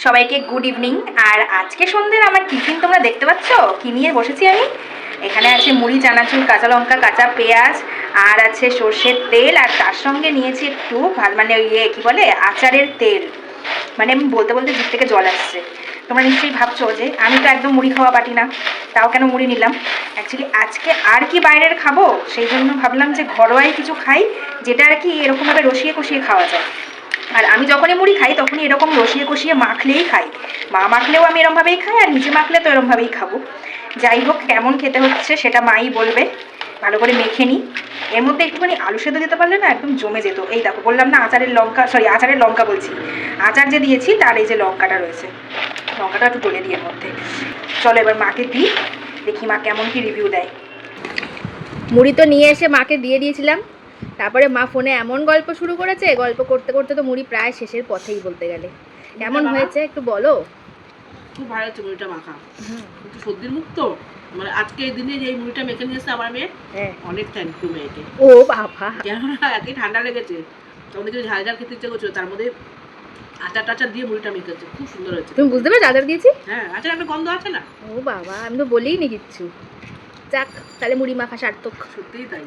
সবাইকে good evening. আর আজকে সন্ধ্যের আমার টিফিন তোমরা দেখতে পাচ্ছ কি নিয়ে বসেছি আমি। এখানে আছে মুড়ি, চানাচুর, কাঁচা লঙ্কা, কাঁচা পেঁয়াজ, আর আছে সর্ষের তেল, আর তার সঙ্গে নিয়েছি একটু মানে কি বলে আচারের তেল। মানে আমি বলতে বলতে জিভ থেকে জল আসছে। তোমরা নিশ্চয়ই ভাবছো যে আমি তো একদম মুড়ি খাওয়া পাটি না, তাও কেন মুড়ি নিলাম। অ্যাকচুয়ালি আজকে আর কি বাইরের খাবো, সেই জন্য ভাবলাম যে ঘরোয়াই কিছু খাই, যেটা আর কি এরকমভাবে রসিয়ে কষিয়ে খাওয়া যায়। আর আমি যখনই মুড়ি খাই তখনই এরকম রসিয়ে কষিয়ে মাখলেই খাই। মা মাখলেও আমি এরমভাবেই খাই, আর নিজে মাখলে তো এরমভাবেই খাবো। যাই হোক, কেমন খেতে হচ্ছে সেটা মাই বলবে। ভালো করে মেখে নিই। এর মধ্যে একটুখানি আলু সেদ্ধ দিতে পারলে না একদম জমে যেত। এই দেখো, বললাম না আচারের লঙ্কা বলছি, আচার যে দিয়েছি তার এই যে লঙ্কাটা রয়েছে, লঙ্কাটা একটু ডলে দিই এর মধ্যে। চলো এবার মাকে দিই, দেখি মা কেমন কি রিভিউ দেয়। মুড়ি তো নিয়ে এসে মাকে দিয়ে দিয়েছিলাম। তারপরে মা ফোনে এমন গল্প শুরু করেছে, গল্প করতে করতে তো মুড়ি প্রায় শেষের পথেই বলতে গেলে। কেমন হয়েছে একটু বলো। খুব ভালো হচ্ছে মুড়িটা মাখা, একটু সর্দির মুখ তো, মানে আজকে এই দিনে যে মুড়িটা মেখে নিয়েছে আমার মেয়ে, অনেক থ্যাংক ইউ মেয়েকে। ও বাবা, কেননা এতই ঠান্ডা লেগেছে, তখন কিছু ঝাল ঝাল খেতে ইচ্ছে করছিল, তার মধ্যে আচার টাচার দিয়ে মুড়িটা মেখেছে, খুব সুন্দর হয়েছে। তুমি বুঝতে পারছো আচার দিয়েছি? হ্যাঁ, আচার একটা গন্ধ আছে না। ও বাবা, আমি তো বলেই নি কিচ্ছু। যাক, তাহলে মুড়ি মাখা সার্থক। সত্যিই তাই।